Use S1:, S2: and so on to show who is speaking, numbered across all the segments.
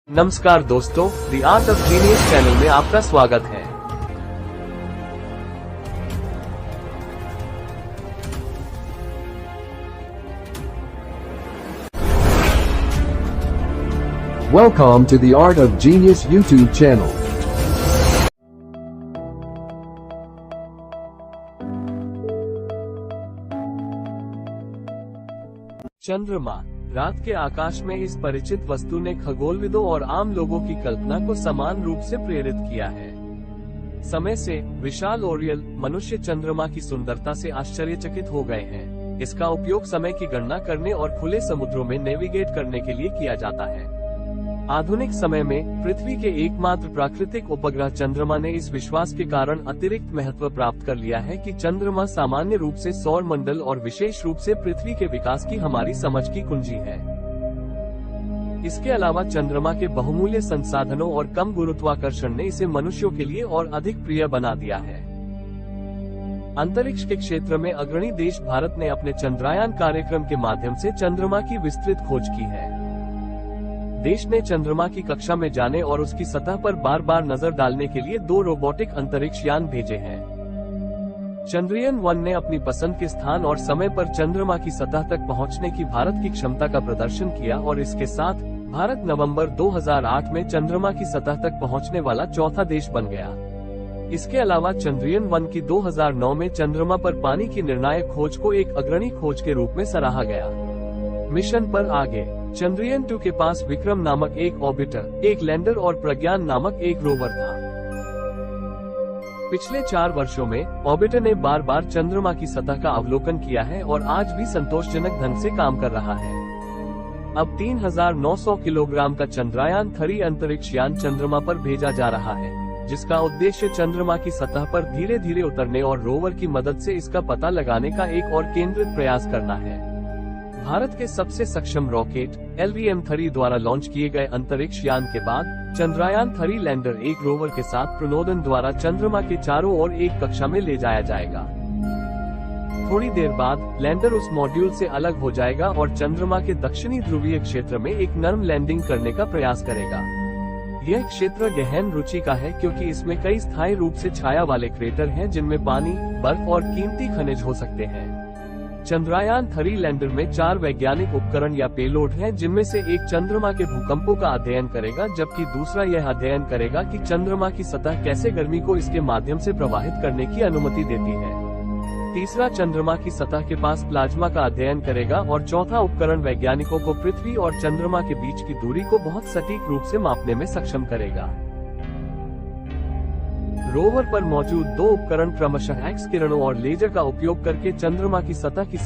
S1: नमस्कार दोस्तों, the art of genius channel में आपका स्वागत है।
S2: Welcome to the Art of Genius YouTube channel.
S1: चंद्रमा। रात के आकाश में इस परिचित वस्तु ने खगोलविदों और आम लोगों की कल्पना को समान रूप से प्रेरित किया है। समय से विशाल ओरियल मनुष्य चंद्रमा की सुंदरता से आश्चर्यचकित हो गए हैं। इसका उपयोग समय की गणना करने और खुले समुद्रों में नेविगेट करने के लिए किया जाता है। आधुनिक समय में पृथ्वी के एकमात्र प्राकृतिक उपग्रह चंद्रमा ने इस विश्वास के कारण अतिरिक्त महत्व प्राप्त कर लिया है कि चंद्रमा सामान्य रूप से सौर मंडल और विशेष रूप से पृथ्वी के विकास की हमारी समझ की कुंजी है। इसके अलावा चंद्रमा के बहुमूल्य संसाधनों और कम गुरुत्वाकर्षण ने इसे मनुष्यों के लिए और अधिक प्रिय बना दिया है। अंतरिक्ष के क्षेत्र में अग्रणी देश भारत ने अपने चंद्रयान कार्यक्रम के माध्यम से चंद्रमा की विस्तृत खोज की है। देश ने चंद्रमा की कक्षा में जाने और उसकी सतह पर बार बार नजर डालने के लिए 2 रोबोटिक अंतरिक्ष यान भेजे हैं। चंद्रयान-1 ने अपनी पसंद के स्थान और समय पर चंद्रमा की सतह तक पहुंचने की भारत की क्षमता का प्रदर्शन किया और इसके साथ भारत नवंबर 2008 में चंद्रमा की सतह तक पहुंचने वाला चौथा देश बन गया। इसके अलावा चंद्रयान-1 की 2009 में चंद्रमा पर पानी की निर्णायक खोज को एक अग्रणी खोज के रूप में सराहा गया। मिशन पर आगे। चंद्रयान-2 के पास विक्रम नामक एक ऑर्बिटर, एक लैंडर और प्रज्ञान नामक एक रोवर था। पिछले 4 वर्षों में ऑर्बिटर ने बार बार चंद्रमा की सतह का अवलोकन किया है और आज भी संतोषजनक ढंग से काम कर रहा है। अब 3900 किलोग्राम का चंद्रयान-3 अंतरिक्ष यान चंद्रमा पर भेजा जा रहा है, जिसका उद्देश्य चंद्रमा की सतह पर धीरे धीरे उतरने और रोवर की मदद से इसका पता लगाने का एक और केंद्रित प्रयास करना है। भारत के सबसे सक्षम रॉकेट LVM-3 द्वारा लॉन्च किए गए अंतरिक्ष यान के बाद चंद्रयान-3 लैंडर एक रोवर के साथ प्रणोदन द्वारा चंद्रमा के चारों ओर एक कक्षा में ले जाया जाएगा। थोड़ी देर बाद लैंडर उस मॉड्यूल से अलग हो जाएगा और चंद्रमा के दक्षिणी ध्रुवीय क्षेत्र में एक नर्म लैंडिंग करने का प्रयास करेगा। यह क्षेत्र गहन रुचि का है क्योंकि इसमें कई स्थायी रूप से छाया वाले क्रेटर हैं जिनमें पानी, बर्फ और कीमती खनिज हो सकते हैं। चंद्रयान-3 लैंडर में 4 वैज्ञानिक उपकरण या पेलोड हैं, जिनमें से एक चंद्रमा के भूकंपों का अध्ययन करेगा, जबकि दूसरा यह अध्ययन करेगा कि चंद्रमा की सतह कैसे गर्मी को इसके माध्यम से प्रवाहित करने की अनुमति देती है। तीसरा चंद्रमा की सतह के पास प्लाज्मा का अध्ययन करेगा और चौथा उपकरण वैज्ञानिकों को पृथ्वी और चंद्रमा के बीच की दूरी को बहुत सटीक रूप से मापने में सक्षम करेगा। रोवर पर मौजूद 2 उपकरण क्रमशः एक्स किरणों और लेजर का उपयोग करके चंद्रमा की सतह की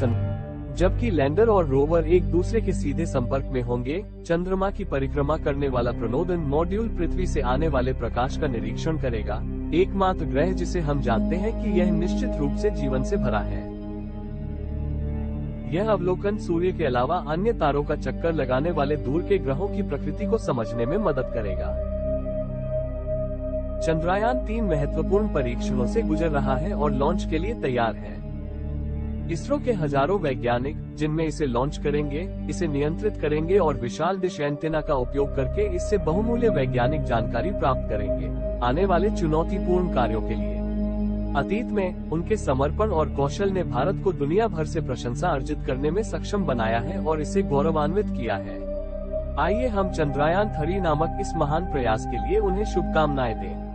S1: जबकि लैंडर और रोवर एक दूसरे के सीधे संपर्क में होंगे। चंद्रमा की परिक्रमा करने वाला प्रणोदन मॉड्यूल पृथ्वी से आने वाले प्रकाश का निरीक्षण करेगा, एकमात्र ग्रह जिसे हम जानते हैं कि यह निश्चित रूप से जीवन से भरा है। यह अवलोकन सूर्य के अलावा अन्य तारों का चक्कर लगाने वाले दूर के ग्रहों की प्रकृति को समझने में मदद करेगा। चंद्रयान-3 महत्वपूर्ण परीक्षणों से गुजर रहा है और लॉन्च के लिए तैयार है। इसरो के हजारों वैज्ञानिक, जिनमें इसे लॉन्च करेंगे, इसे नियंत्रित करेंगे और विशाल डिश एंटेना का उपयोग करके इससे बहुमूल्य वैज्ञानिक जानकारी प्राप्त करेंगे, आने वाले चुनौतीपूर्ण कार्यों के लिए। अतीत में उनके समर्पण और कौशल ने भारत को दुनिया भर से प्रशंसा अर्जित करने में सक्षम बनाया है और इसे गौरवान्वित किया है। आइए हम चंद्रयान-3 नामक इस महान प्रयास के लिए उन्हें शुभकामनाएं दें।